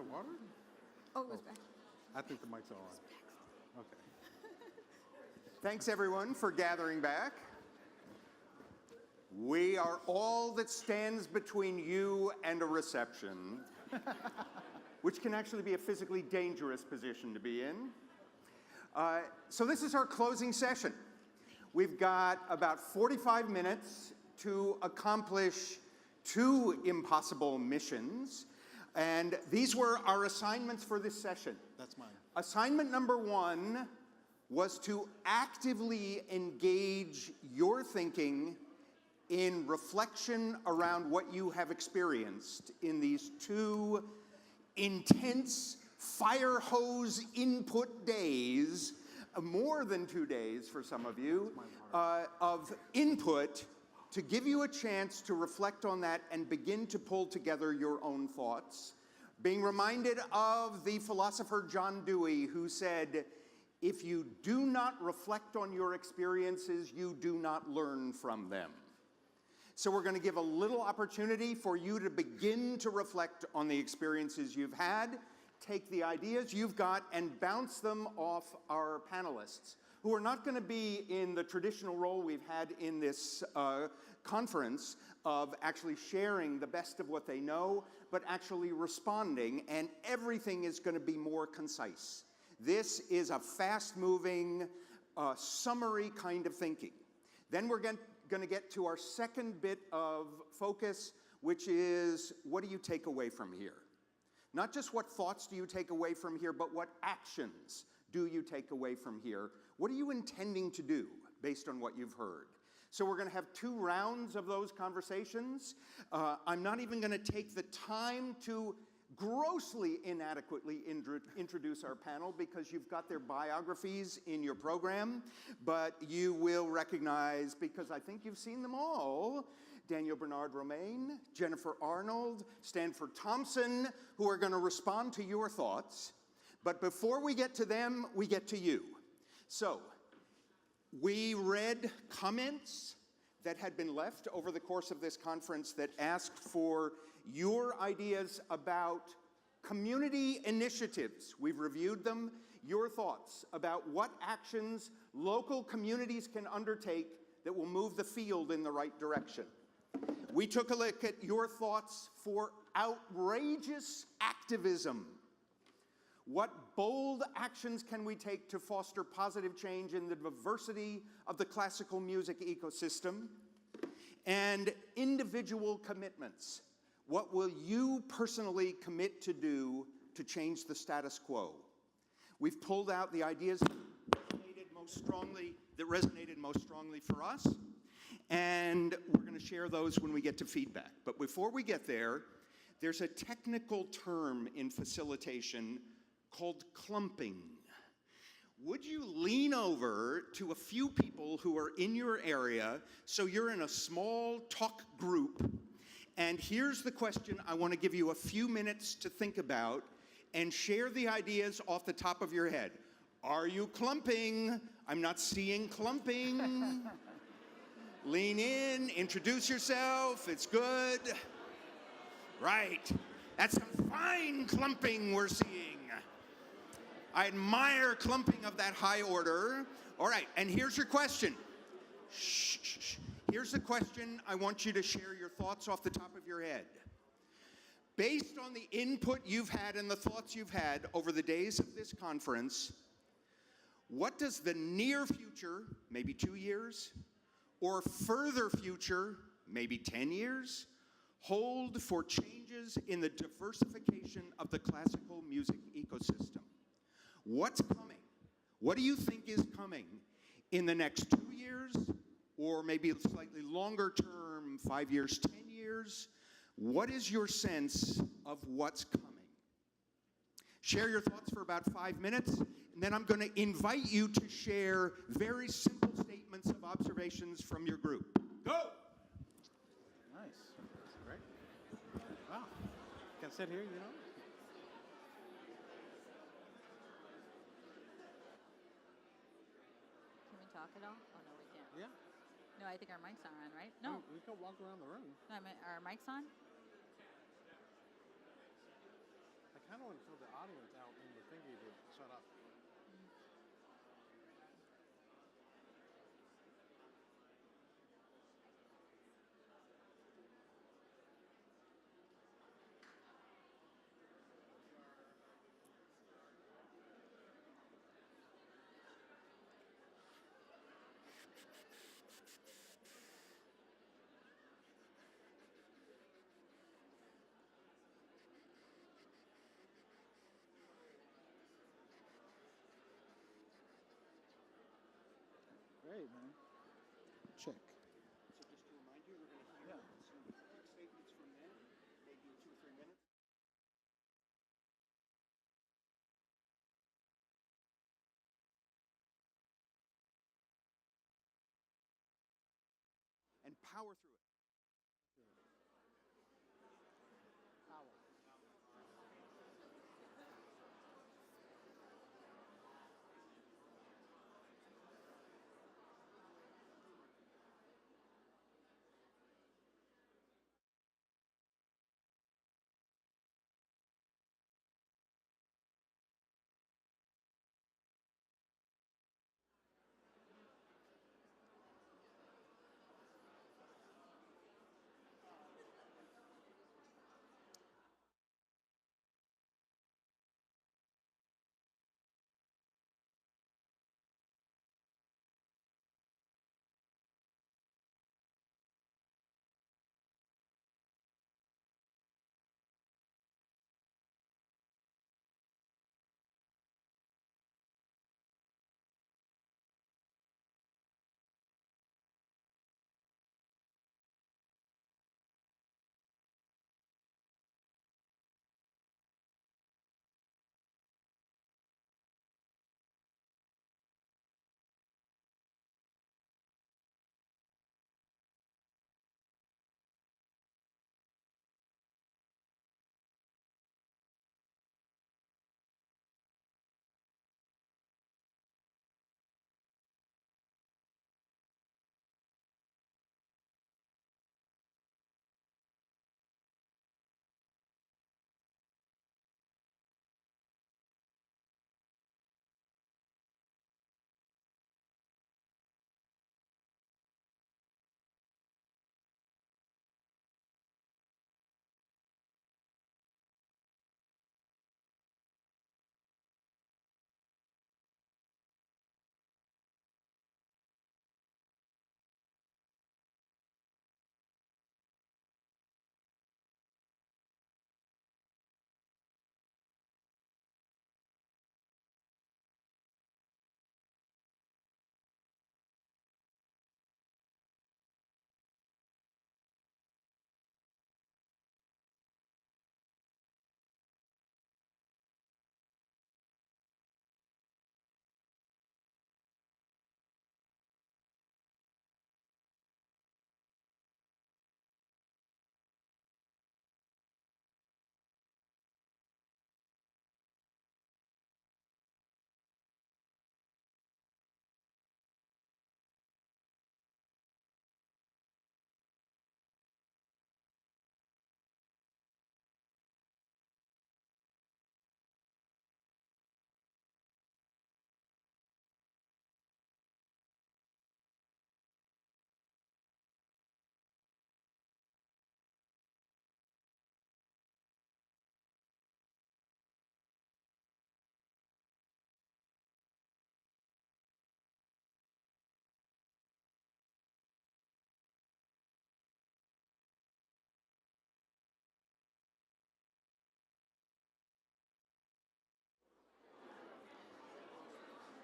that water? Oh, it was back. I think the mics are on. Okay. Thanks, everyone, for gathering back. We are all that stands between you and a reception, which can actually be a physically dangerous position to be in. So this is our closing session. We've got about 45 minutes to accomplish 2 impossible missions. And these were our assignments for this session. That's mine. Assignment number 1 was to actively engage your thinking in reflection around what you have experienced in these 2 intense fire hose input days, more than 2 days for some of you, of input to give you a chance to reflect on that and begin to pull together your own thoughts. Being reminded of the philosopher John Dewey, who said, if you do not reflect on your experiences, you do not learn from them. So we're going to give a little opportunity for you to begin to reflect on the experiences you've had, take the ideas you've got, and bounce them off our panelists, who are not going to be in the traditional role we've had in this conference of actually sharing the best of what they know, but actually responding, and everything is going to be more concise. This is a fast-moving, summary kind of thinking. Then we're going to get to our second bit of focus, which is, what do you take away from here? Not just what thoughts do you take away from here, but what actions do you take away from here? What are you intending to do based on what you've heard? So we're going to have 2 rounds of those conversations. I'm not even going to take the time to grossly inadequately introduce our panel because you've got their biographies in your program, but you will recognize, because I think you've seen them all, Daniel Bernard Roumain, Jennifer Arnold, Stanford Thompson, who are going to respond to your thoughts. But before we get to them, we get to you. So, we read comments that had been left over the course of this conference that asked for your ideas about community initiatives. We've reviewed them. Your thoughts about what actions local communities can undertake that will move the field in the right direction. We took a look at your thoughts for outrageous activism. What bold actions can we take to foster positive change in the diversity of the classical music ecosystem? And individual commitments. What will you personally commit to do to change the status quo? We've pulled out the ideas that resonated most strongly for us, and we're going to share those when we get to feedback. But before we get there, there's a technical term in facilitation called clumping. Would you lean over to a few people who are in your area, so you're in a small talk group, and here's the question I want to give you a few minutes to think about and share the ideas off the top of your head. Are you clumping? I'm not seeing clumping. Lean in, introduce yourself, it's good. Right, that's some fine clumping we're seeing. I admire clumping of that high order. All right, and here's your question. Shh, shh, shh. Here's the question. I want you to share your thoughts off the top of your head. Based on the input you've had and the thoughts you've had over the days of this conference, what does the near future, maybe 2 years, or further future, maybe 10 years, hold for changes in the diversification of the classical music ecosystem? What's coming? What do you think is coming in the next 2 years, or maybe slightly longer term, 5 years, 10 years? What is your sense of what's coming? Share your thoughts for about 5 minutes, and then I'm going to invite you to share very simple statements of observations from your group. Go! Nice. That's great. Wow. Can sit here, you know? Can we talk at all? Oh, no, we can't. Yeah. No, I think our mics are on, right? No. We can walk around the room. No, I mean, are our mics on? I kind kind of want to fill the audience out in the thingy to shut up. Great, man. Check. So just to remind you, we're going to hear some quick statements from them, maybe 2 or 3 minutes. And power through it.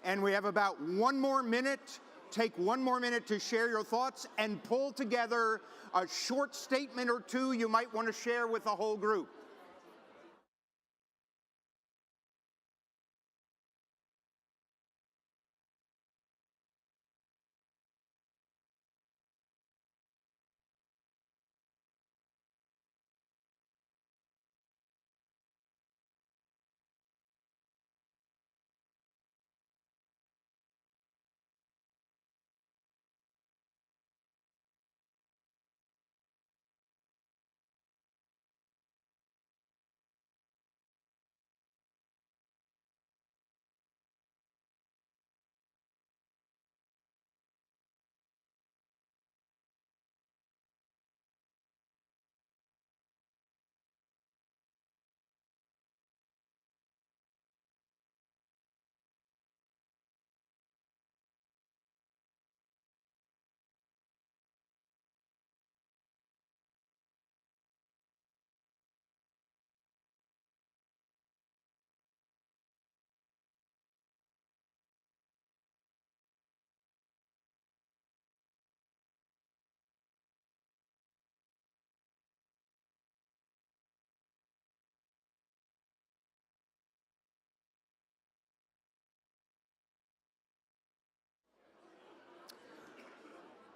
And we have about 1 more minute. Take 1 more minute to share your thoughts and pull together a short statement or 2 you might want to share with the whole group.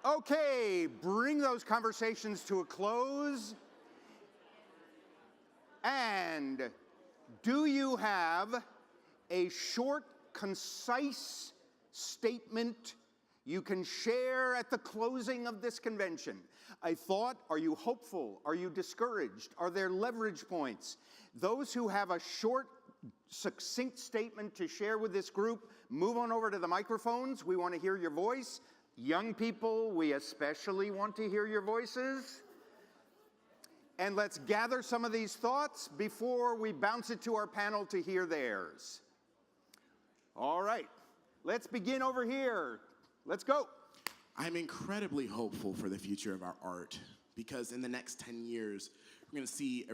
Okay, bring those conversations to a close. And do you have a short, concise statement you can share at the closing of this convention? A thought? Are you hopeful? Are you discouraged? Are there leverage points? Those who have a short, succinct statement to share with this group, move on over to the microphones. We want to hear your voice. Young people, we especially want to hear your voices. And let's gather some of these thoughts before we bounce it to our panel to hear theirs. All right, let's begin over here. Let's go. I'm incredibly hopeful for the future of our art because in the next 10 years, we're going to see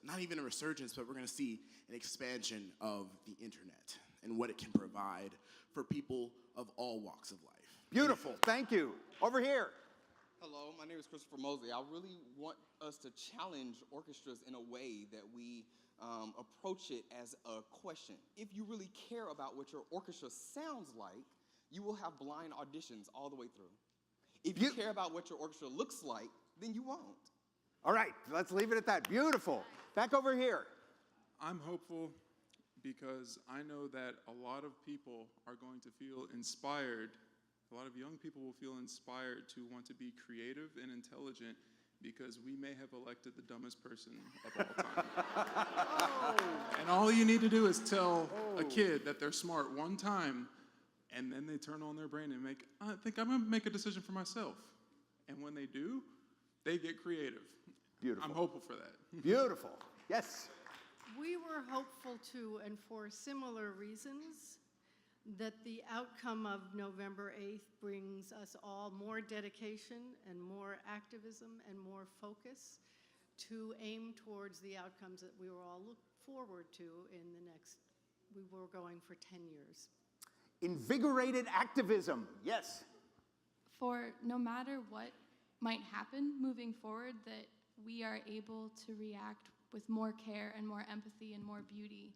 not even a resurgence, but we're going to see an expansion of the internet and what it can provide for people of all walks of life. Beautiful, thank you. Over here. Hello, my name is Christopher Mosley. I really want us to challenge orchestras in a way that we approach it as a question. If you really care about what your orchestra sounds like, you will have blind auditions all the way through. If you care about what your orchestra looks like, then you won't. All right, let's leave it at that. Beautiful. Back over here. I'm hopeful because I know that a lot of people are going to feel inspired. A lot of young people will feel inspired to want to be creative and intelligent because we may have elected the dumbest person of all time. And all you need to do is tell a kid that they're smart one time, and then they turn on their brain and I think I'm going to make a decision for myself. And when they do, they get creative. Beautiful. I'm hopeful for that. Beautiful. Yes. We were hopeful too, and for similar reasons, that the outcome of November 8th brings us all more dedication and more activism and more focus to aim towards the outcomes that we were all look forward to in the next, we were going for 10 years. Invigorated activism, yes. For no matter what might happen moving forward, that we are able to react with more care and more empathy and more beauty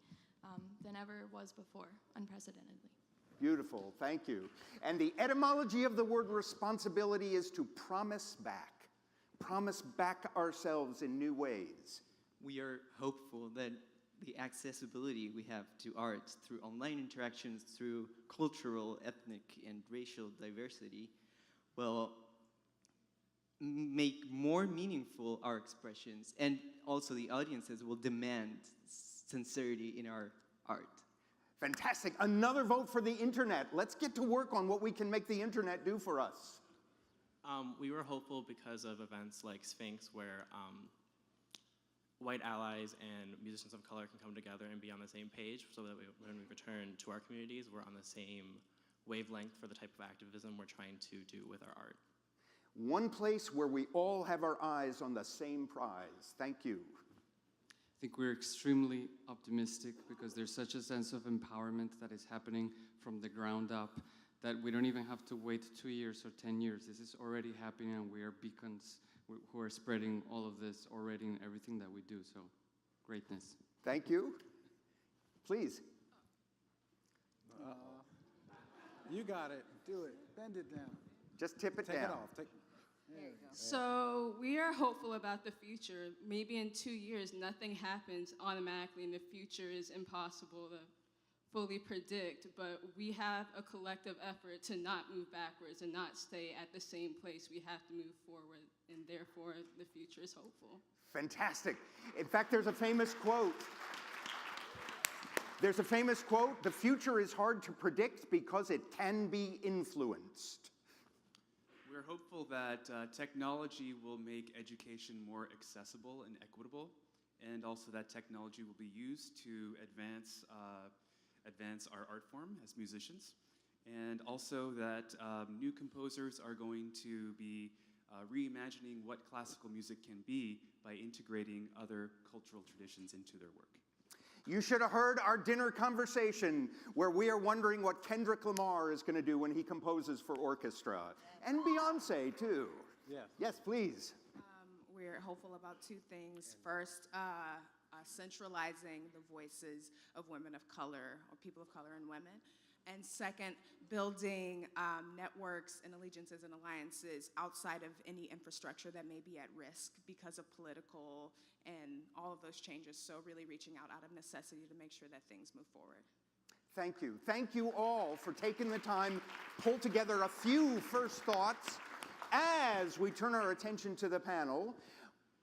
than ever was before, unprecedentedly. Beautiful, thank you. And the etymology of the word responsibility is to promise back ourselves in new ways. We are hopeful that the accessibility we have to art through online interactions, through cultural, ethnic, and racial diversity will make more meaningful our expressions, and also the audiences will demand sincerity in our art. Fantastic. Another vote for the internet. Let's get to work on what we can make the internet do for us. We were hopeful because of events like Sphinx, where white allies and musicians of color can come together and be on the same page, so that when we return to our communities, we're on the same wavelength for the type of activism we're trying to do with our art. One place where we all have our eyes on the same prize. Thank you. I think we're extremely optimistic because there's such a sense of empowerment that is happening from the ground up that we don't even have to wait 2 years or 10 years. This is already happening, and we are beacons who are spreading all of this already in everything that we do. So, greatness. Thank you. Please. You got it. Do it. Bend it down. Just tip it Take down. it off. There you go. So we are hopeful about the future. Maybe in 2 years, nothing happens automatically, and the future is impossible to fully predict, but we have a collective effort to not move backwards and not stay at the same place. We have to move forward, and therefore the future is hopeful. Fantastic. In fact, there's a famous quote. The future is hard to predict because it can be influenced. We're hopeful that technology will make education more accessible and equitable, and also that technology will be used to advance our art form as musicians, and also that new composers are going to be reimagining what classical music can be by integrating other cultural traditions into their work. You should have heard our dinner conversation where we are wondering what Kendrick Lamar is going to do when he composes for orchestra. And Beyonce, too. Yes. Yes, please. We're hopeful about two things. First, centralizing the voices of women of color, or people of color and women. And second, building networks and allegiances and alliances outside of any infrastructure that may be at risk because of political and all of those changes. So really reaching out of necessity to make sure that things move forward. Thank you. Thank you all for taking the time, pull together a few first thoughts as we turn our attention to the panel.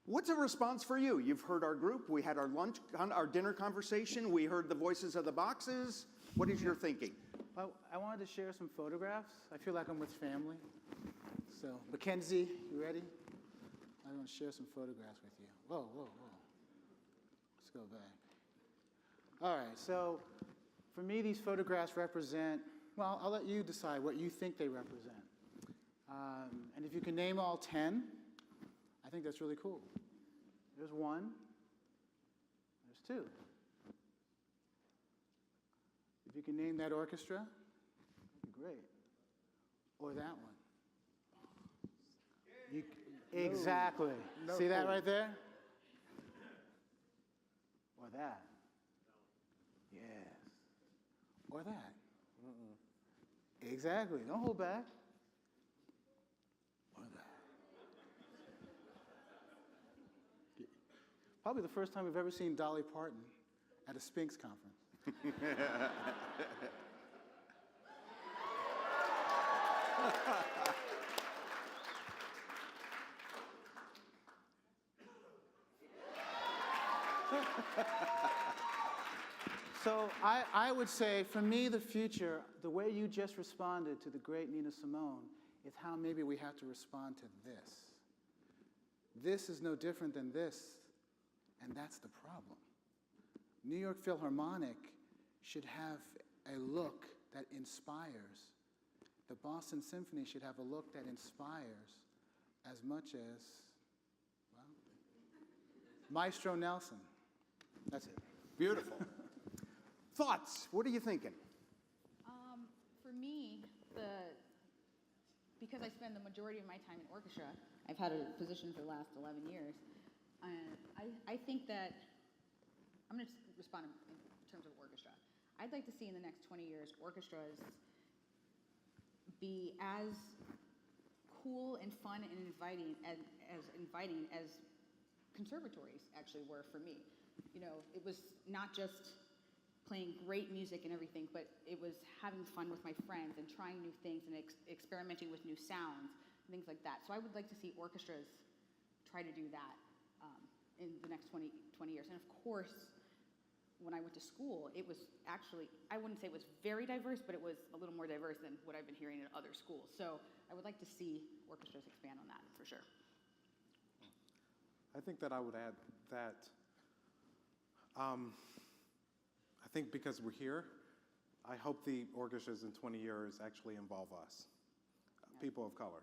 What's a response for you? You've heard our group. We had our dinner conversation. We heard the voices of the boxes. What is your thinking? Well, I wanted to share some photographs. I feel like I'm with family. So, Mackenzie, you ready? I want to share some photographs with you. Whoa, whoa, whoa. Let's go back. All right, so for me, these photographs represent, well, I'll let you decide what you think they represent. And if you can name all 10, I think that's really cool. There's one. There's two. If you can name that orchestra, that'd be great. Or that one. Exactly. No. See that right there? Or that. Yes. Or that. Exactly. Don't hold back. Or that. Probably the first time we've ever seen Dolly Parton at a Sphinx conference. So I would say, for me, the future, the way you just responded to the great Nina Simone, is how maybe we have to respond to this. This is no different than this, and that's the problem. New York Philharmonic should have a look that inspires. The Boston Symphony should have a look that inspires as much as, well, Maestro Nelson. That's it. Beautiful. Thoughts? What are you thinking? For me, because I spend the majority of my time in orchestra, I've had a position for the last 11 years, I think that, I'm going to respond in terms of orchestra. I'd like to see in the next 20 years orchestras be as cool and fun and inviting as conservatories actually were for me. You know, it was not just playing great music and everything, but it was having fun with my friends and trying new things and experimenting with new sounds and things like that. So I would like to see orchestras try to do that in the next 20 years. And of course, when I went to school, it was actually, I wouldn't say it was very diverse, but it was a little more diverse than what I've been hearing at other schools. So I would like to see orchestras expand on that for sure. I think that I would add that I think because we're here, I hope the orchestras in 20 years actually involve us, people of color.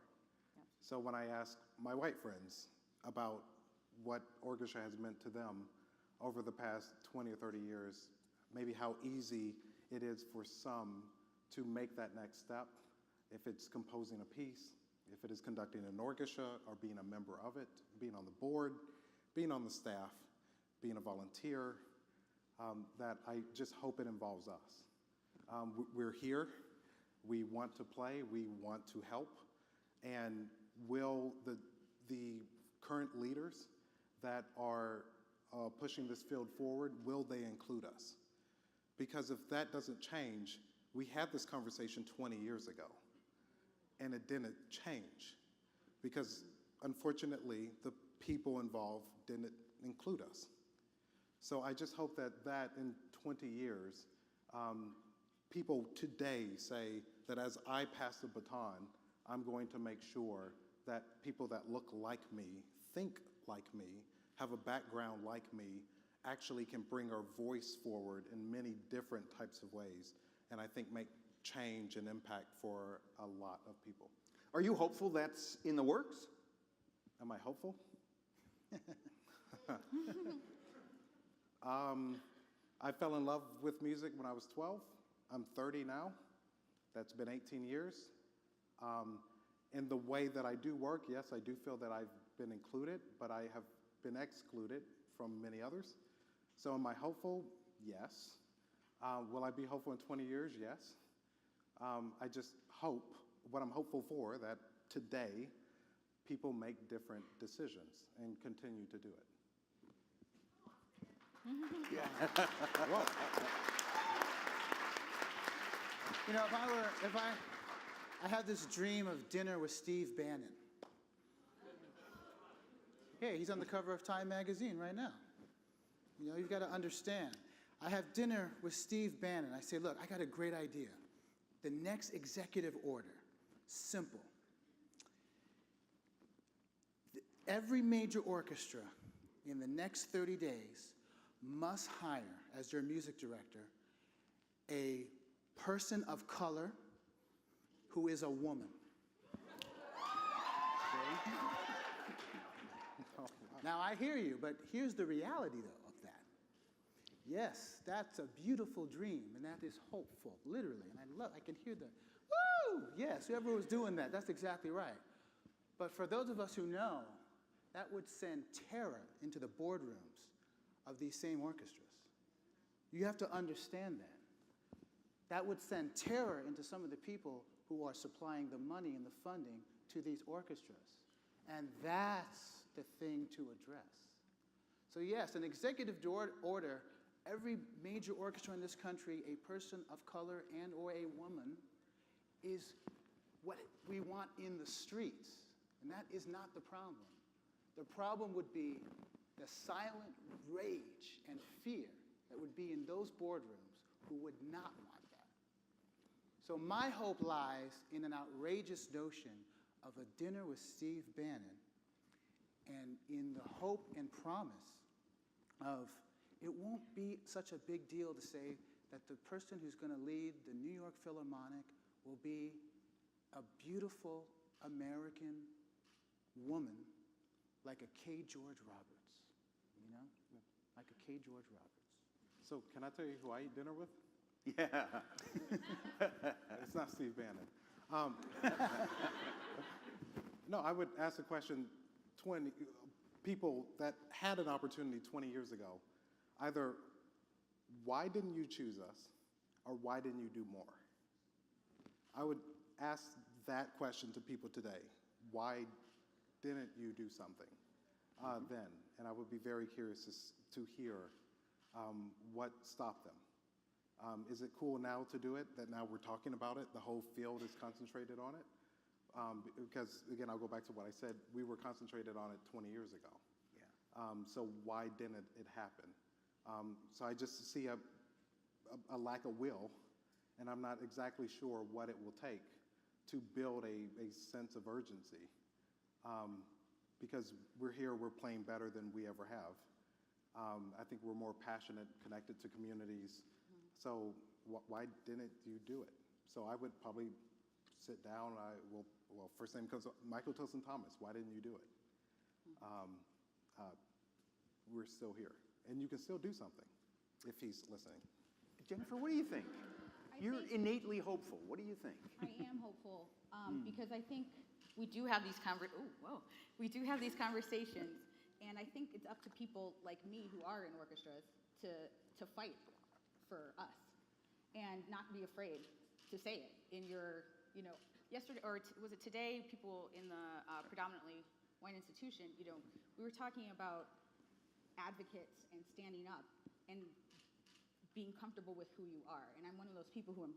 So when I ask my white friends about what orchestra has meant to them over the past 20 or 30 years, maybe how easy it is for some to make that next step, if it's composing a piece, if it is conducting an orchestra or being a member of it, being on the board, being on the staff, being a volunteer, that I just hope it involves us. We're here, we want to play, we want to help, and will the current leaders that are pushing this field forward, will they include us? Because if that doesn't change, we had this conversation 20 years ago, and it didn't change, because unfortunately, the people involved didn't include us. So I just hope that in 20 years, people today say that as I pass the baton, I'm going to make sure that people that look like me, think like me, have a background like me, actually can bring our voice forward in many different types of ways, and I think make change and impact for a lot of people. Are you hopeful that's in the works? Am I hopeful? I fell in love with music when I was 12. I'm 30 now. That's been 18 years. In the way that I do work, yes, I do feel that I've been included, but I have been excluded from many others. So am I hopeful? Yes. Will I be hopeful in 20 years? Yes. I just hope, what I'm hopeful for, that today people make different decisions and continue to do it. You know, I had this dream of dinner with Steve Bannon. Hey, he's on the cover of Time magazine right now. You know, you've got to understand. I have dinner with Steve Bannon. I say, look, I got a great idea. The next executive order, simple. Every major orchestra in the next 30 days must hire, as their music director, a person of color who is a woman. Okay? Now, I hear you, but here's the reality, though, of that. Yes, that's a beautiful dream, and that is hopeful, literally. And I can hear the, woo! Yes, whoever was doing that, that's exactly right. But for those of us who know, that would send terror into the boardrooms of these same orchestras. You have to understand that. That would send terror into some of the people who are supplying the money and the funding to these orchestras. And that's the thing to address. So yes, an executive order, every major orchestra in this country, a person of color and or a woman, is what we want in the streets. And that is not the problem. The problem would be the silent rage and fear that would be in those boardrooms who would not want that. So my hope lies in an outrageous notion of a dinner with Steve Bannon, and in the hope and promise of it won't be such a big deal to say that the person who's going to lead the New York Philharmonic will be a beautiful American woman like a K. George Roberts, you know? Like a K. George Roberts. So can I tell you who I eat dinner with? Yeah. It's not Steve Bannon. No, I would ask the question, people that had an opportunity 20 years ago, either why didn't you choose us, or why didn't you do more? I would ask that question to people today. Why didn't you do something then? And I would be very curious to hear what stopped them. Is it cool now to do it, that now we're talking about it, the whole field is concentrated on it? Because, again, I'll go back to what I said, we were concentrated on it 20 years ago. Yeah. So why didn't it happen? So I just see a lack of will, and I'm not exactly sure what it will take to build a sense of urgency. Because we're here, we're playing better than we ever have. I think we're more passionate, connected to communities. So why didn't you do it? So I would probably sit down, well, first name comes up, Michael Tilson Thomas, why didn't you do it? We're still here. And you can still do something if he's listening. Jennifer, what do you think? You're innately hopeful. What do you think? I am hopeful because I think we do have these conversations, and I think it's up to people like me who are in orchestras to fight for us and not be afraid to say it in your, yesterday, or was it today, people in the predominantly white institution, we were talking about advocates and standing up and being comfortable with who you are. And I'm one of those people who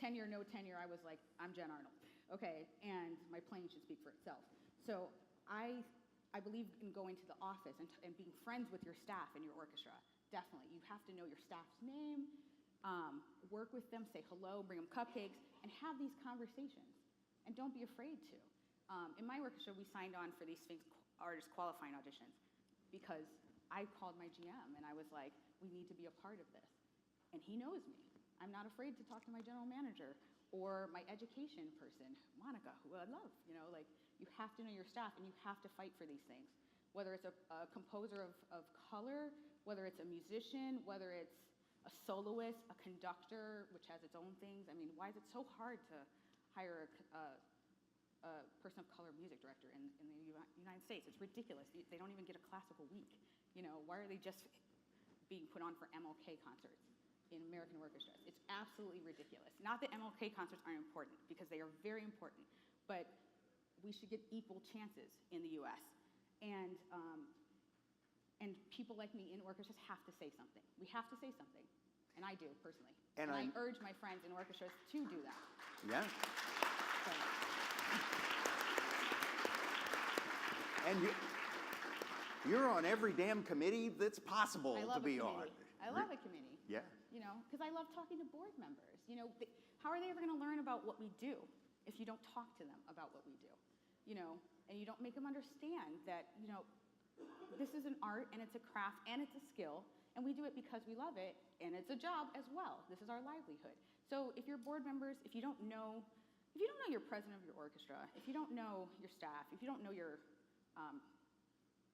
tenure, no tenure, I was like, I'm Jen Arnold, okay, and my playing should speak for itself. So I believe in going to the office and being friends with your staff in your orchestra, definitely. You have to know your staff's name, work with them, say hello, bring them cupcakes, and have these conversations. And don't be afraid to. In my orchestra, we signed on for these Sphinx artist qualifying auditions because I called my GM and I was like, we need to be a part of this. And he knows me. I'm not afraid to talk to my general manager or my education person, Monica, who I love. You have to know your staff and you have to fight for these things. Whether it's a composer of color, whether it's a musician, whether it's a soloist, a conductor, which has its own things. I mean, why is it so hard to hire a person of color music director in the United States? It's ridiculous. They don't even get a classical week. Why are they just being put on for MLK concerts in American orchestras. It's absolutely ridiculous. Not that MLK concerts aren't important, because they are very important, but we should get equal chances in the US. And people like me in orchestras have to say something. We have to say something, and I do, personally. And I urge my friends in orchestras to do that. Yeah. So. And you're on every damn committee that's possible to be on. I love a committee. Yeah. You know, because I love talking to board members. You know, how are they ever going to learn about what we do if you don't talk to them about what we do? You know, and you don't make them understand that, you know, this is an art and it's a craft and it's a skill, and we do it because we love it, and it's a job as well. This is our livelihood. So if your board members, if you don't know your president of your orchestra, if you don't know your staff, if you don't know your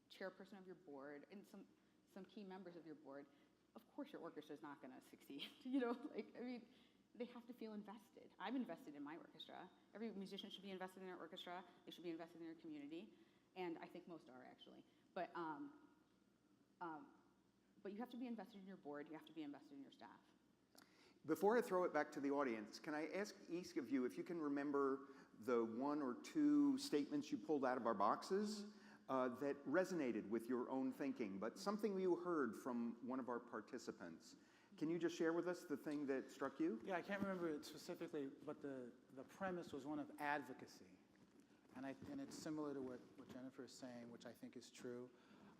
chairperson of your board and some key members of your board, of course your orchestra is not going to succeed. You know, like, I mean, they have to feel invested. I'm invested in my orchestra. Every musician should be invested in their orchestra. They should be invested in their community, and I think most are, actually. But you have to be invested in your board. You have to be invested in your staff. So. Before I throw it back to the audience, can I ask each of you if you can remember the one or two statements you pulled out of our boxes that resonated with your own thinking, but something you heard from one of our participants. Can you just share with us the thing that struck you? Yeah, I can't remember it specifically, but the premise was one of advocacy. And it's similar to what Jennifer is saying, which I think is true.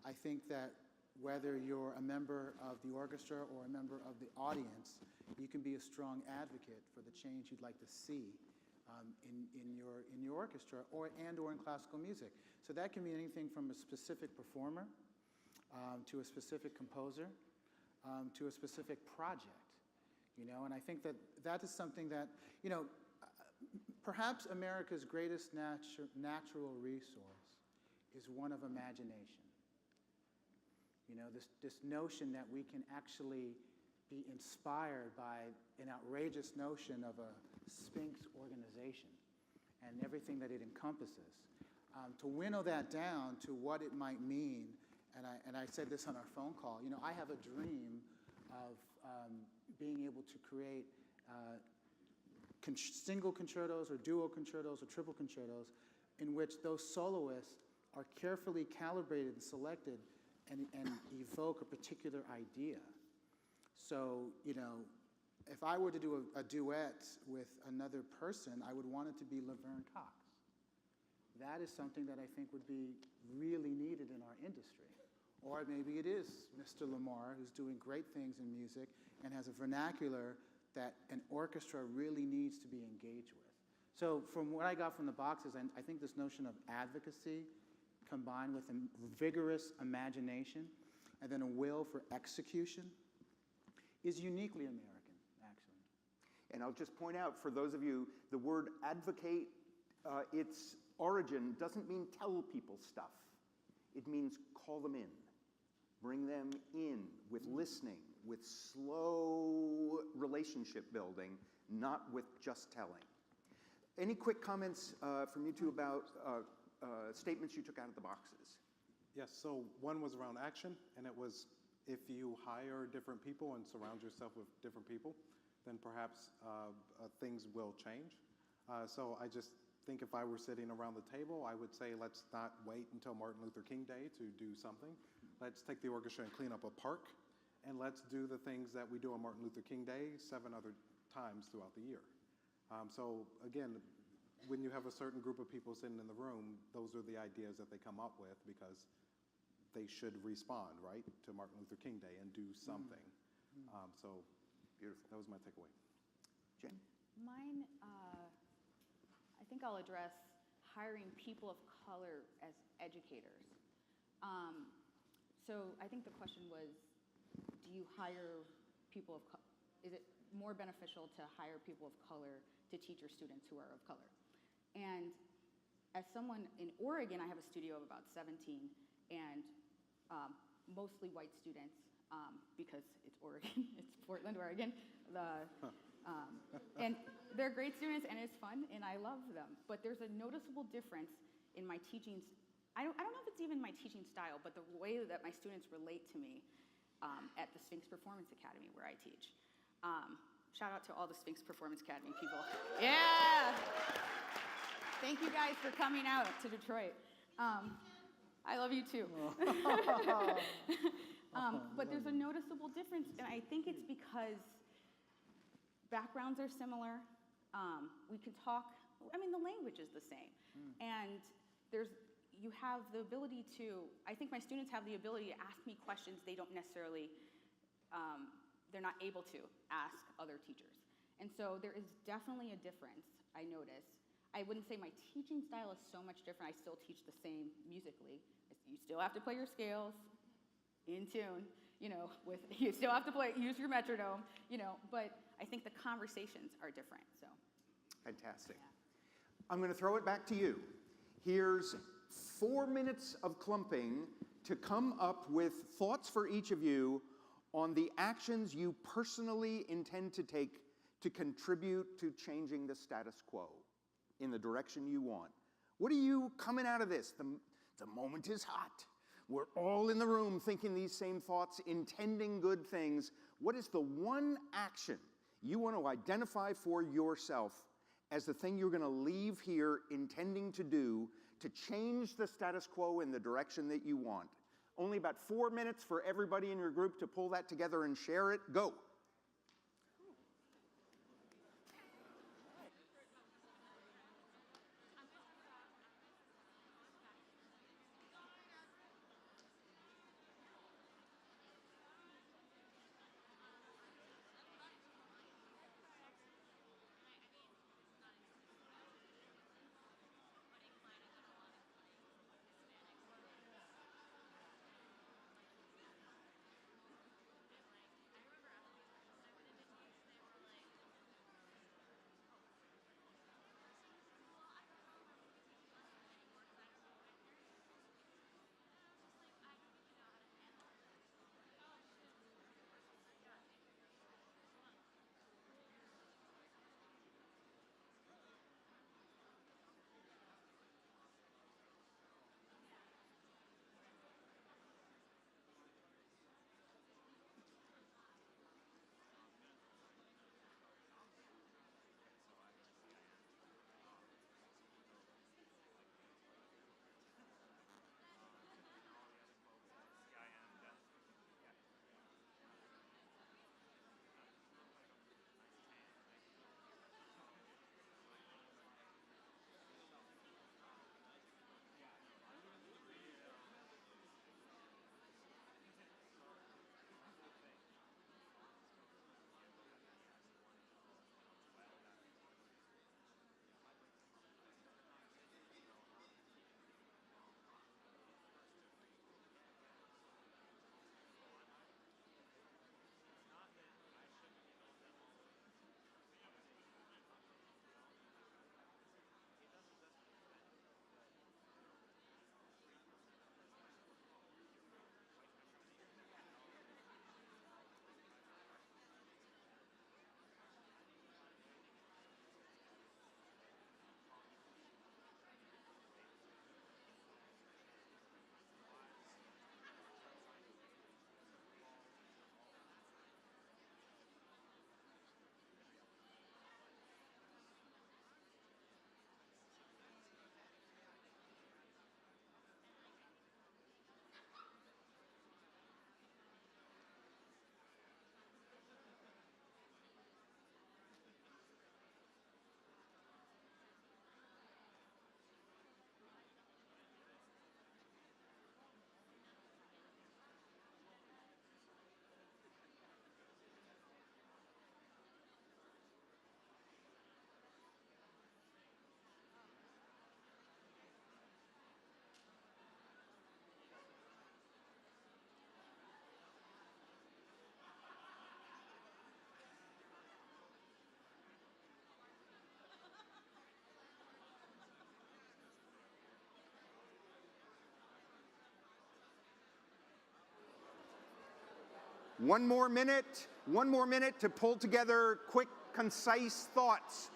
I think that whether you're a member of the orchestra or a member of the audience, you can be a strong advocate for the change you'd like to see in your orchestra or in classical music. So that can be anything from a specific performer to a specific composer to a specific project, you know. And I think that is something that, you know, perhaps America's greatest natural resource is one of imagination. You know, this notion that we can actually be inspired by an outrageous notion of a Sphinx organization and everything that it encompasses. To winnow that down to what it might mean, and I said this on our phone call, you know, I have a dream of being able to create single concertos or duo concertos or triple concertos in which those soloists are carefully calibrated and selected and evoke a particular idea. So, you know, if I were to do a duet with another person, I would want it to be Laverne Cox. That is something that I think would be really needed in our industry. Or maybe it is Mr. Lamar, who's doing great things in music and has a vernacular that an orchestra really needs to be engaged with. So from what I got from the boxes, I think this notion of advocacy combined with a vigorous imagination and then a will for execution is uniquely American, actually. And I'll just point out, for those of you, the word advocate, its origin doesn't mean tell people stuff. It means call them in. Bring them in with listening, with slow relationship building, not with just telling. Any quick comments from you two about statements you took out of the boxes? Yes, so one was around action, and it was if you hire different people and surround yourself with different people, then perhaps things will change. So I just think if I were sitting around the table, I would say let's not wait until Martin Luther King Day to do something. Let's take the orchestra and clean up a park, and let's do the things that we do on Martin Luther King Day 7 other times throughout the year. So again, when you have a certain group of people sitting in the room, those are the ideas that they come up with because they should respond, right, to Martin Luther King Day and do something. So beautiful. That was my takeaway. Jen? Mine, I think I'll address hiring people of color as educators. So I think the question was, do you hire people of color? Is it more beneficial to hire people of color to teach your students who are of color? And as someone in Oregon, I have a studio of about 17, and mostly white students, because it's Oregon, it's Portland, Oregon. And they're great students, and it's fun, and I love them. But there's a noticeable difference in my teaching. I don't know if it's even my teaching style, but the way that my students relate to me at the Sphinx Performance Academy where I teach. Shout out to all the Sphinx Performance Academy people. Yeah! Thank you guys for coming out to Detroit. I love you too. But there's a noticeable difference, and I think it's because backgrounds are similar. We can talk, I mean, the language is the same. And you have the ability to, I think my students have the ability to ask me questions they don't necessarily, they're not able to ask other teachers. And so there is definitely a difference, I notice. I wouldn't say my teaching style is so much different. I still teach the same musically. You still have to play your scales in tune, you still have to use your metronome, but I think the conversations are different, so. Fantastic. I'm going to throw it back to you. Here's 4 minutes of clumping to come up with thoughts for each of you on the actions you personally intend to take to contribute to changing the status quo in the direction you want. What are you coming out of this? The moment is hot. We're all in the room thinking these same thoughts, intending good things. What is the one action you want to identify for yourself as the thing you're going to leave here intending to do to change the status quo in the direction that you want? Only about 4 minutes for everybody in your group to pull that together and share it. Go. One more minute to pull together quick, concise thoughts.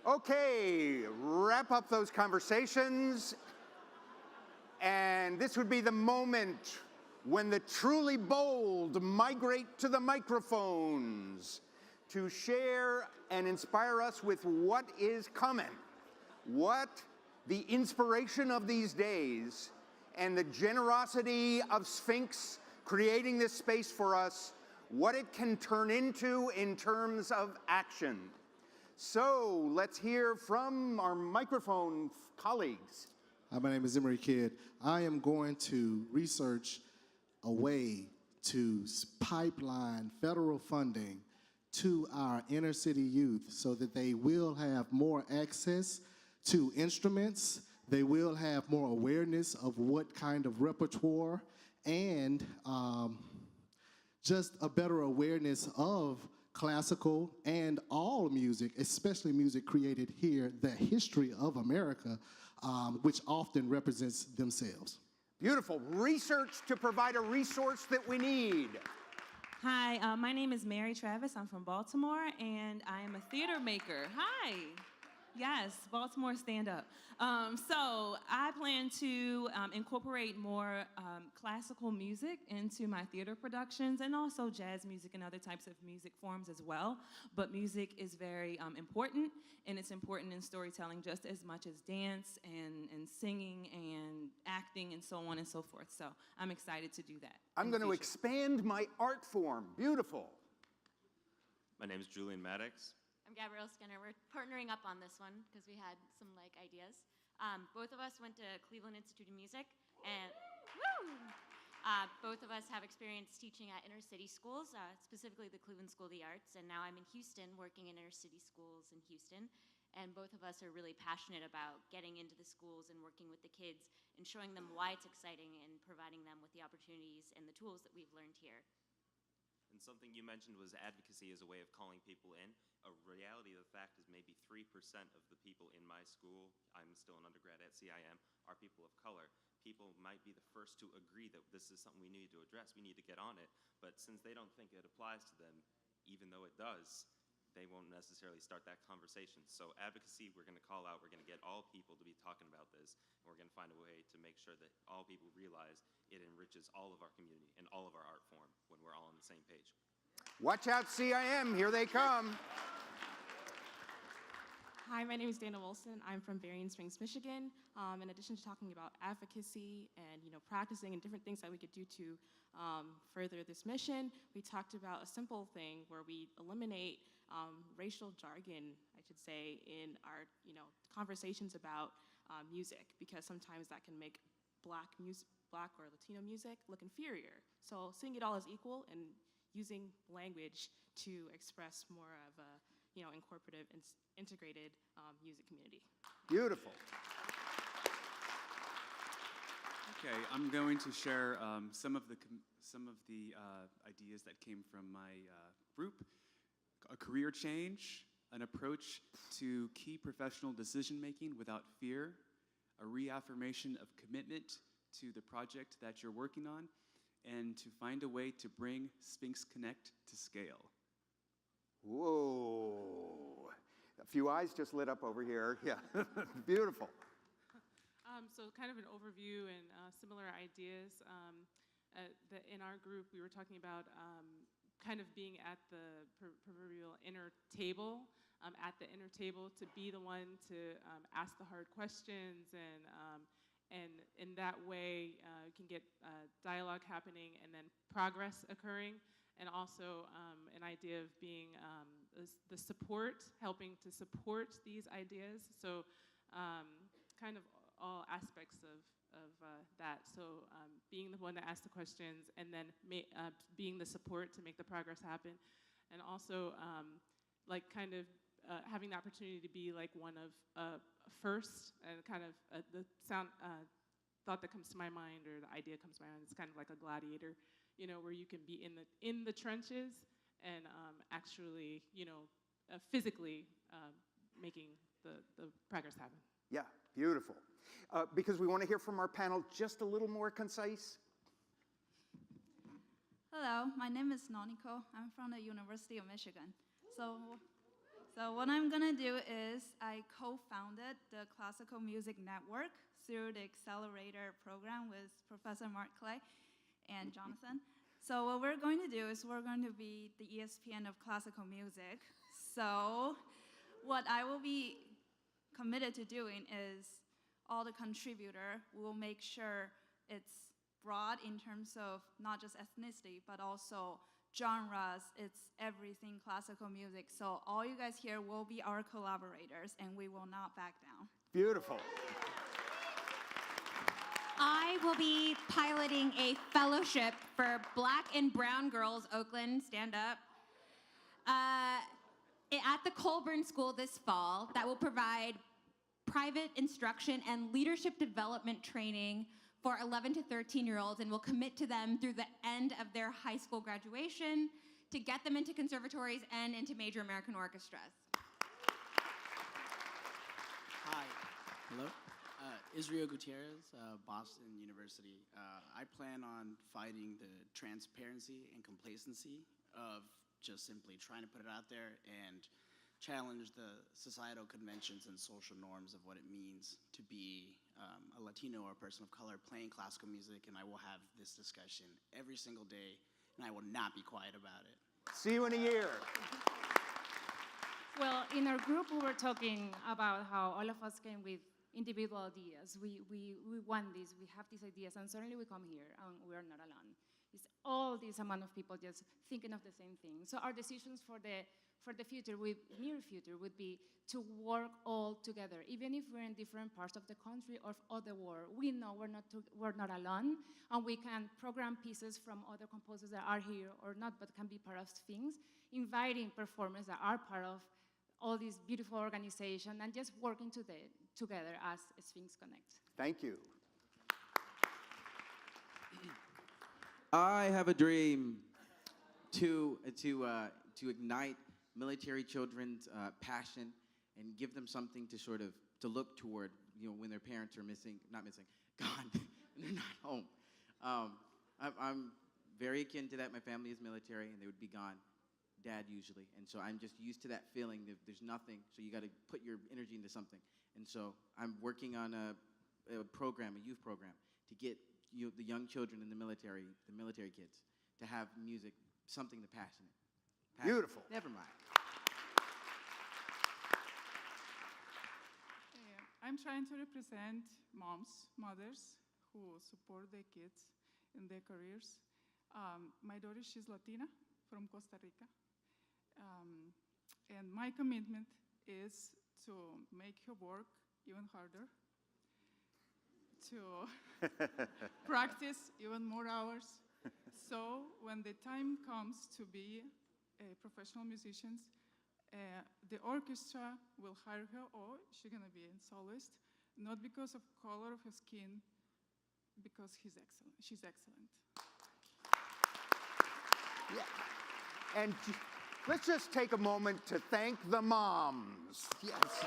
Okay, wrap up those conversations. And this would be the moment when the truly bold migrate to the microphones to share and inspire us with what is coming, what the inspiration of these days, and the generosity of Sphinx creating this space for us, what it can turn into in terms of action. So let's hear from our microphone colleagues. Hi, my name is Emery Kidd. I am going to research a way to pipeline federal funding to our inner city youth so that they will have more access to instruments, they will have more awareness of what kind of repertoire, and just a better awareness of classical and all music, especially music created here, the history of America, which often represents themselves. Beautiful. Research to provide a resource that we need. Hi, my name is Mary Travis. I'm from Baltimore, and I am a theater maker. Hi. Yes, Baltimore, stand up. So I plan to incorporate more classical music into my theater productions, and also jazz music and other types of music forms as well. But music is very important, and it's important in storytelling just as much as dance and singing and acting and so on and so forth. So I'm excited to do that. I'm going to expand my art form. Beautiful. My name is Julian Maddox. I'm Gabrielle Skinner. We're partnering up on this one because we had some like ideas. Both of us went to Cleveland Institute of Music, and both of us have experience teaching at inner city schools, specifically the Cleveland School of the Arts, and now I'm in Houston working in inner city schools in Houston. And both of us are really passionate about getting into the schools and working with the kids and showing them why it's exciting and providing them with the opportunities and the tools that we've learned here. And something you mentioned was advocacy as a way of calling people in. A reality of the fact is maybe 3% of the people in my school, I'm still an undergrad at CIM, are people of color. People might be the first to agree that this is something we need to address, we need to get on it, but since they don't think it applies to them, even though it does, they won't necessarily start that conversation. So advocacy, we're gonna call out, we're gonna get all people to be talking about this, and we're gonna find a way to make sure that all people realize it enriches all of our community and all of our art form when we're all on the same page. Watch out, CIM, here they come. Hi, my name is Dana Wilson. I'm from Berrien Springs, Michigan. In addition to talking about advocacy and practicing and different things that we could do to further this mission, we talked about a simple thing where we eliminate racial jargon, I should say, in our conversations about music, because sometimes that can make Black or Latino music look inferior. So seeing it all as equal and using language to express more of a incorporative and integrated music community. Beautiful. Okay, I'm going to share some of the ideas that came from my group. A career change, an approach to key professional decision-making without fear, a reaffirmation of commitment to the project that you're working on, and to find a way to bring SphinxConnect to scale. Whoa. A few eyes just lit up over here. Yeah, beautiful. So kind of an overview and similar ideas. In our group, we were talking about kind of being at the proverbial inner table, to be the one to ask the hard questions, and in that way you can get dialogue happening and then progress occurring, and also an idea of being the support, helping to support these ideas. So kind of all aspects of that. So being the one to ask the questions, and then being the support to make the progress happen, and also like kind of having the opportunity to be like one of first, and kind of the thought that comes to my mind, or the idea comes to my mind, it's kind of like a gladiator, where you can be in the trenches and actually, physically making the progress happen. Yeah, beautiful. Because we want to hear from our panel just a little more concise. Hello, my name is Noniko. I'm from the University of Michigan. So So what I'm gonna do is I co-founded the Classical Music Network through the Accelerator program with Professor Mark Clay and Jonathan. So what we're going to do is we're going to be the ESPN of classical music. So what I will be committed to doing is all the contributor will make sure it's broad in terms of not just ethnicity, but also genres. It's everything classical music. So all you guys here will be our collaborators, and we will not back down. Beautiful. I will be piloting a fellowship for Black and Brown Girls Oakland Stand Up at the Colburn School this fall that will provide private instruction and leadership development training for 11 to 13-year-olds, and will commit to them through the end of their high school graduation to get them into conservatories and into major American orchestras. Hi. Hello. Israel Gutierrez, Boston University. I plan on fighting the transparency and complacency of just simply trying to put it out there and challenge the societal conventions and social norms of what it means to be a Latino or a person of color playing classical music, and I will have this discussion every single day, and I will not be quiet about it. See you in a year. Well, in our group, we were talking about how all of us came with individual ideas. We want this, we have these ideas, and suddenly we come here, and we're not alone. It's all this amount of people just thinking of the same thing. So our decisions for the future, near future, would be to work all together. Even if we're in different parts of the country or of the world, we know we're not alone, and we can program pieces from other composers that are here or not, but can be part of Sphinx, inviting performers that are part of all these beautiful organizations, and just working together as SphinxConnect. Thank you. I have a dream to ignite military children's passion and give them something to sort of to look toward, when their parents are gone, and they're not home. I'm very akin to that. My family is military, and they would be gone. Dad usually, and so I'm just used to that feeling that there's nothing, so you got to put your energy into something. And so I'm working on a program, a youth program, to get the young children in the military kids, to have music, something to passionate. Beautiful. Never mind. I'm trying to represent mothers who support their kids in their careers. My daughter, she's Latina from Costa Rica. And my commitment is to make her work even harder, to practice even more hours. So when the time comes to be a professional musician, the orchestra will hire her, or she's going to be a soloist, not because of color of her skin, because she's excellent. Yeah. And let's just take a moment to thank the moms. Yes.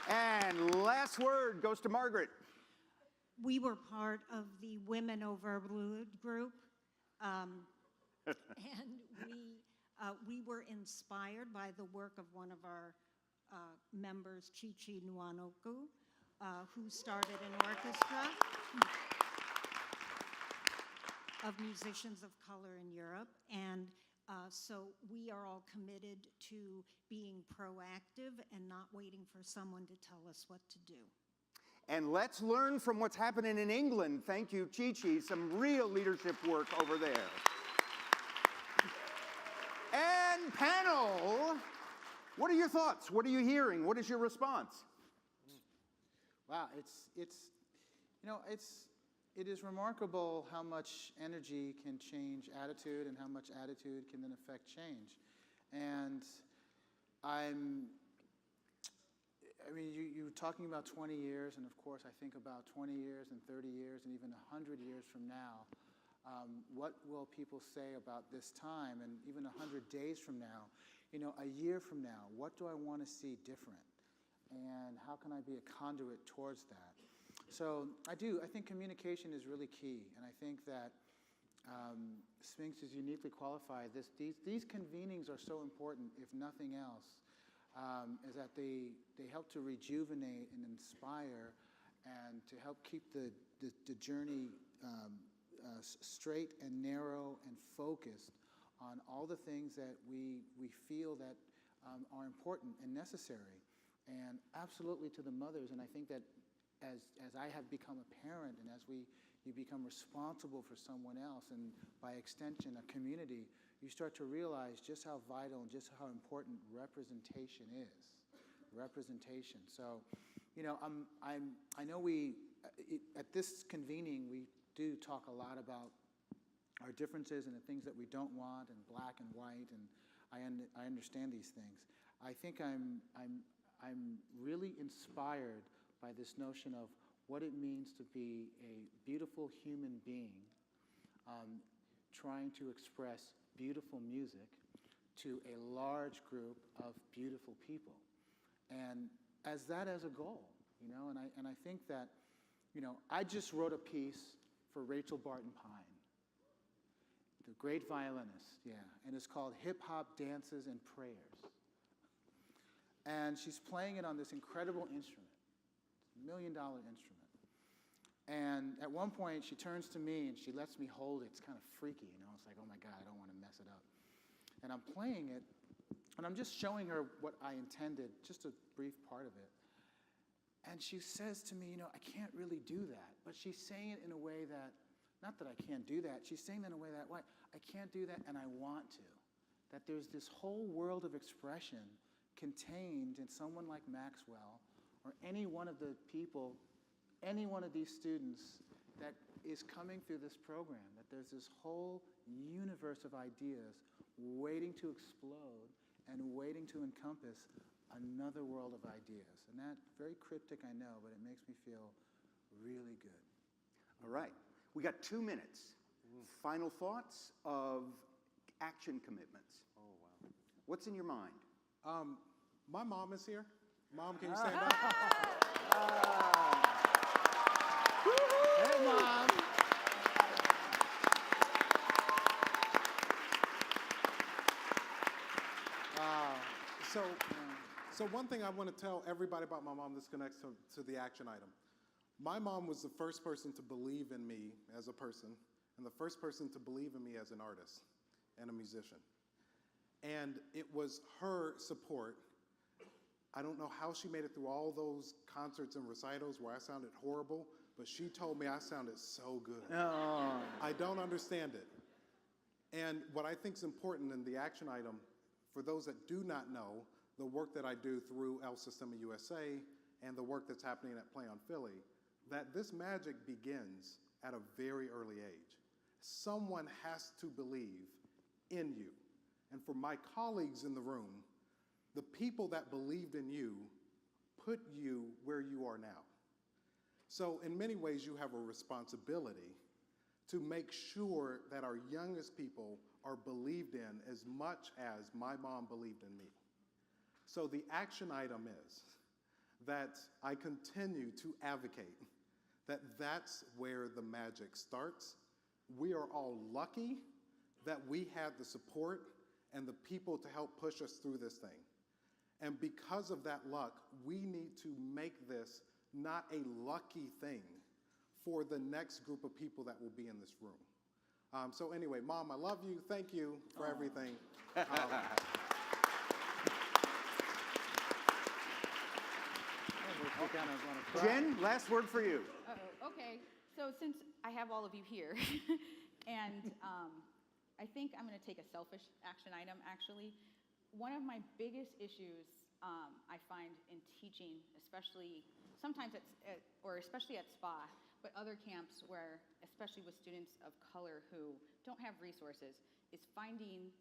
And last word goes to Margaret. We were part of the Women Over Blue group, and we were inspired by the work of one of our members, Chichi Nwanoku, who started an orchestra of musicians of color in Europe. And so we are all committed to being proactive and not waiting for someone to tell us what to do. And let's learn from what's happening in England. Thank you, Chi-Chi. Some real leadership work over there. And panel, what are your thoughts? What are you hearing? What is your response? Wow, it is remarkable how much energy can change attitude, and how much attitude can then affect change. And you're talking about 20 years, and of course I think about 20 years and 30 years and even 100 years from now. What will people say about this time? And even 100 days from now, a year from now, what do I want to see different? And how can I be a conduit towards that? So I think communication is really key. And I think that Sphinx is uniquely qualified. These convenings are so important, if nothing else, is that they help to rejuvenate and inspire and to help keep the journey straight and narrow and focused on all the things that we feel that are important and necessary. And absolutely to the mothers. And I think that as I have become a parent and as you become responsible for someone else and by extension a community, you start to realize just how vital and just how important representation is. Representation. So, I know at this convening we do talk a lot about our differences and the things that we don't want and black and white, and I understand these things. I think I'm really inspired by this notion of what it means to be a beautiful human being trying to express beautiful music to a large group of beautiful people. And as a goal, and I think that, I just wrote a piece for Rachel Barton Pine, the great violinist, and it's called Hip Hop Dances and Prayers. And she's playing it on this incredible instrument, $1 million instrument. And at one point, she turns to me and she lets me hold it. It's kind of freaky, It's like, oh my God, I don't want to mess it up. And I'm playing it, and I'm just showing her what I intended, just a brief part of it. And she says to me, I can't really do that. But she's saying it in a way that, not that I can't do that, she's saying it in a way that, I can't do that and I want to. That there's this whole world of expression contained in someone like Maxwell or any one of the people, any one of these students that is coming through this program, that there's this whole universe of ideas waiting to explode and waiting to encompass another world of ideas. And that's very cryptic, I know, but it makes me feel really good. All right. We got 2 minutes. Final thoughts of action commitments. Oh, wow. What's in your mind? My mom is here. Mom, can you stand up? Hey, Mom. So one thing I want to tell everybody about my mom, this connects to the action item. My mom was the first person to believe in me as a person and the first person to believe in me as an artist and a musician. And it was her support. I don't know how she made it through all those concerts and recitals where I sounded horrible, but she told me I sounded so good. Oh. I don't understand it. And what I think is important in the action item, for those that do not know, the work that I do through El Sistema USA and the work that's happening at Play on Philly, that this magic begins at a very early age. Someone has to believe in you. And for my colleagues in the room, the people that believed in you put you where you are now. So in many ways, you have a responsibility to make sure that our youngest people are believed in as much as my mom believed in me. So the action item is that I continue to advocate that that's where the magic starts. We are all lucky that we had the support and the people to help push us through this thing. And because of that luck, we need to make this not a lucky thing for the next group of people that will be in this room. So anyway, Mom, I love you. Thank you for everything. Jen, last word for you. Okay. So since I have all of you here, and I think I'm going to take a selfish action item, actually. One of my biggest issues I find in teaching, especially sometimes especially at SPA, but other camps where, especially with students of color who don't have resources, is finding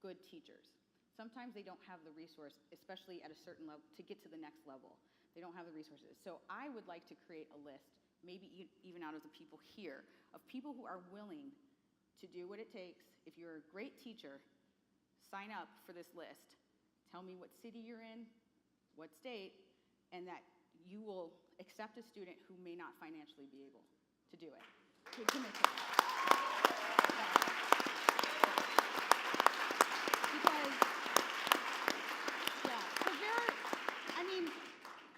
good teachers. Sometimes they don't have the resource, especially at a certain level, to get to the next level. They don't have the resources. So I would like to create a list maybe even out of the people here, of people who are willing to do what it takes. If you're a great teacher, sign up for this list. Tell me what city you're in, what state, and that you will accept a student who may not financially be able to do it. To commit to it.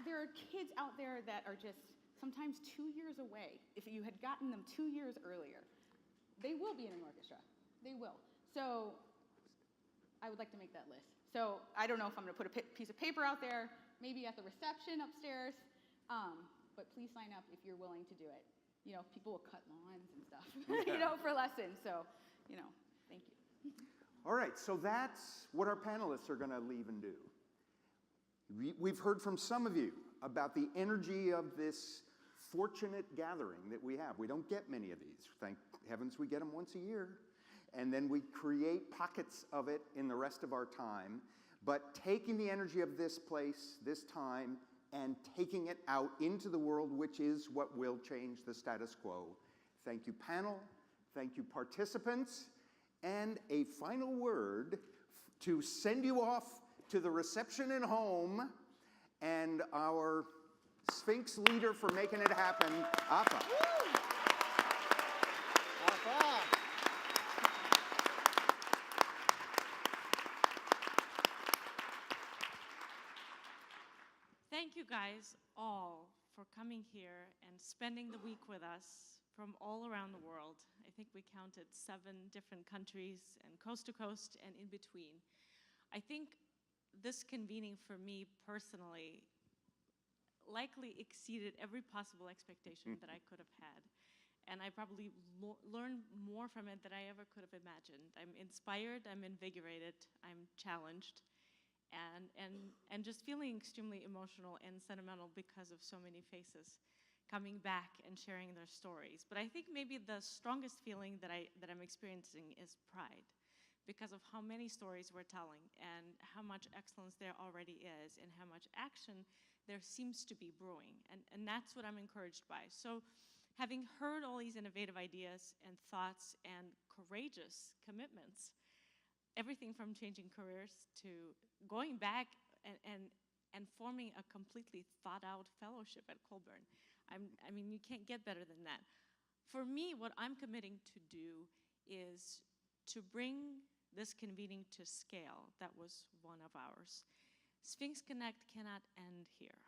There are kids out there that are just sometimes 2 years away. If you had gotten them 2 years earlier, they will be in an orchestra. They will. So I would like to make that list. So I don't know if I'm going to put a piece of paper out there, maybe at the reception upstairs, but please sign up if you're willing to do it. You know, people will cut lawns and stuff, you know, for lessons. So, you know, thank you. All right, so that's what our panelists are going to leave and do. We've heard from some of you about the energy of this fortunate gathering that we have. We don't get many of these. Thank heavens we get them once a year. And then we create pockets of it in the rest of our time. But taking the energy of this place, this time, and taking it out into the world, which is what will change the status quo. Thank you, panel. Thank you, participants. And a final word to send you off to the reception and home, and our Sphinx leader for making it happen, Afa. Afa. Thank you guys all for coming here and spending the week with us from all around the world. I think we counted 7 different countries and coast to coast and in between. I think this convening for me personally likely exceeded every possible expectation that I could have had. And I probably learned more from it than I ever could have imagined. I'm inspired, I'm invigorated, I'm challenged, and just feeling extremely emotional and sentimental because of so many faces coming back and sharing their stories. But I think maybe the strongest feeling that I'm experiencing is pride, because of how many stories we're telling and how much excellence there already is and how much action there seems to be brewing. And that's what I'm encouraged by. So having heard all these innovative ideas and thoughts and courageous commitments, everything from changing careers to going back and forming a completely thought out fellowship at Colburn. I mean, you can't get better than that. For me, what I'm committing to do is to bring this convening to scale. That was one of ours. SphinxConnect cannot end here.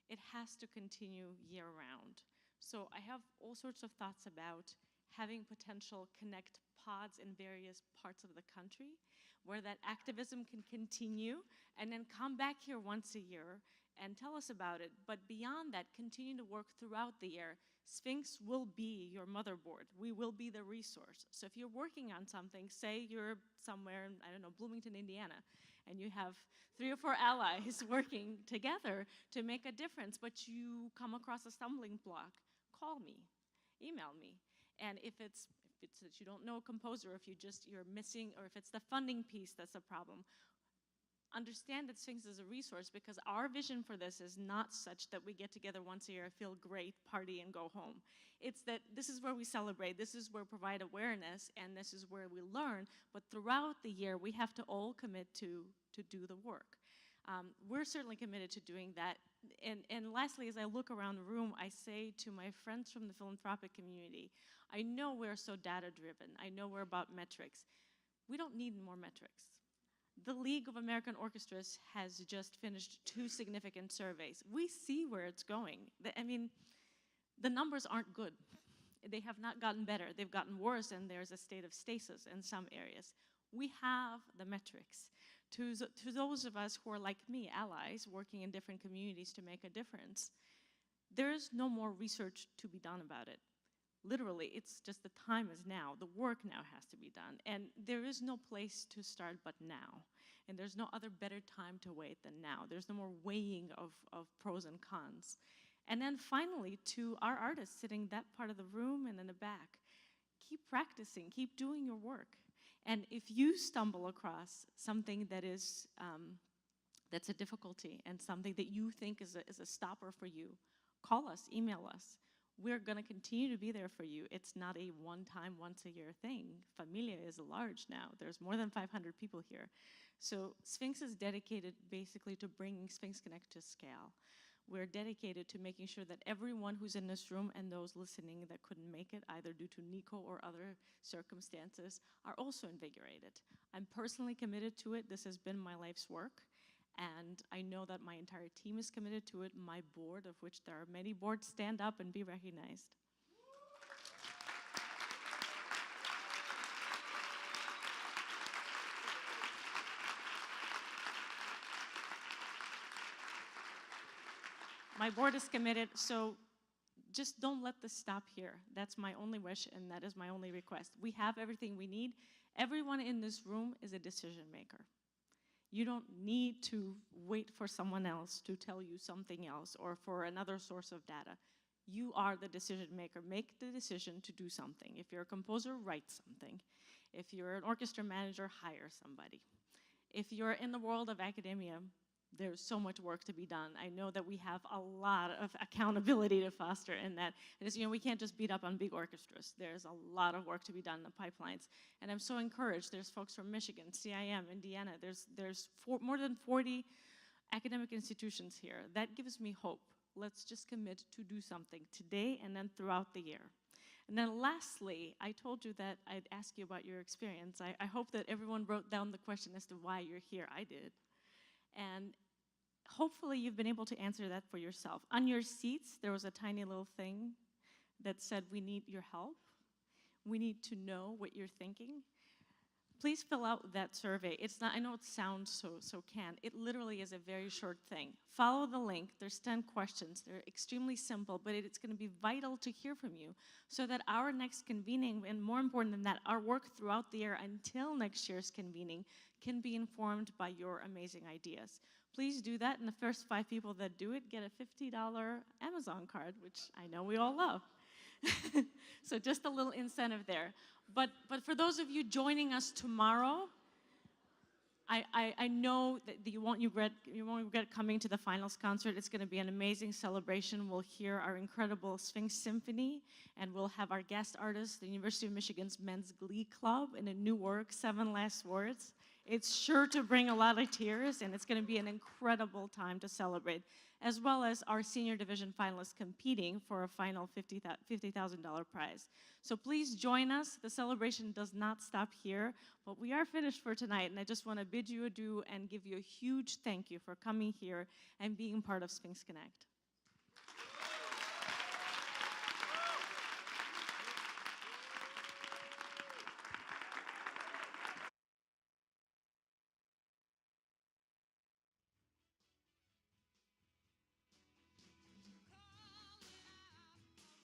It has to continue year-round. So I have all sorts of thoughts about having potential connect pods in various parts of the country where that activism can continue, and then come back here once a year and tell us about it. But beyond that, continue to work throughout the year. Sphinx will be your motherboard. We will be the resource. So if you're working on something, say you're somewhere in, I don't know, Bloomington, Indiana, and you have 3 or 4 allies working together to make a difference, but you come across a stumbling block, call me, email me. And if it's that you don't know a composer, if you're missing, or if it's the funding piece that's a problem, understand that Sphinx is a resource, because our vision for this is not such that we get together once a year, feel great, party, and go home. It's that this is where we celebrate, this is where we provide awareness, and this is where we learn. But throughout the year, we have to all commit to do the work. We're certainly committed to doing that. And lastly, as I look around the room, I say to my friends from the philanthropic community, I know we're so data-driven. I know we're about metrics. We don't need more metrics. The League of American Orchestras has just finished 2 significant surveys. We see where it's going. I mean, the numbers aren't good. They have not gotten better. They've gotten worse, and there's a state of stasis in some areas. We have the metrics. To those of us who are like me, allies, working in different communities to make a difference, there's no more research to be done about it. Literally, it's just the time is now. The work now has to be done. And there is no place to start but now. And there's no other better time to wait than now. There's no more weighing of pros and cons. And then finally, to our artists sitting that part of the room and in the back, keep practicing, keep doing your work. And if you stumble across something that is, that's a difficulty and something that you think is a stopper for you, call us, email us. we're going to continue to be there for you. It's not a one-time, once-a-year thing. Familia is large now. There's more than 500 people here. So Sphinx is dedicated basically to bringing SphinxConnect to scale. We're dedicated to making sure that everyone who's in this room and those listening that couldn't make it, either due to Nico or other circumstances, are also invigorated. I'm personally committed to it. This has been my life's work. And I know that my entire team is committed to it. My board, of which there are many boards, stand up and be recognized. My board is committed, so just don't let this stop here. That's my only wish, and that is my only request. We have everything we need. Everyone in this room is a decision maker. You don't need to wait for someone else to tell you something else or for another source of data. You are the decision maker. Make the decision to do something. If you're a composer, write something. If you're an orchestra manager, hire somebody. If you're in the world of academia, there's so much work to be done. I know that we have a lot of accountability to foster in that. And we can't just beat up on big orchestras. There's a lot of work to be done in the pipelines. And I'm so encouraged. There's folks from Michigan, CIM, Indiana. There's more than 40 academic institutions here. That gives me hope. Let's just commit to do something today and then throughout the year. And then lastly, I told you that I'd ask you about your experience. I hope that everyone wrote down the question as to why you're here. I did. And hopefully you've been able to answer that for yourself. On your seats, there was a tiny little thing that said, we need your help. We need to know what you're thinking. Please fill out that survey. It's not, I know it sounds so canned. It literally is a very short thing. Follow the link. There's 10 questions. They're extremely simple, but it's going to be vital to hear from you so that our next convening, and more important than that, our work throughout the year until next year's convening can be informed by your amazing ideas. Please do that, and the first 5 people that do it get a $50 Amazon card, which I know we all love. So just a little incentive there. But for those of you joining us tomorrow, I know that you won't regret coming to the finals concert. It's going to be an amazing celebration. We'll hear our incredible Sphinx Symphony, and we'll have our guest artist, the University of Michigan's Men's Glee Club, in a new work, 7 Last Words. It's sure to bring a lot of tears, and it's going to be an incredible time to celebrate, as well as our senior division finalists competing for a final $50,000 prize. So please join us. The celebration does not stop here, but we are finished for tonight, and I just want to bid you adieu and give you a huge thank you for coming here and being part of SphinxConnect.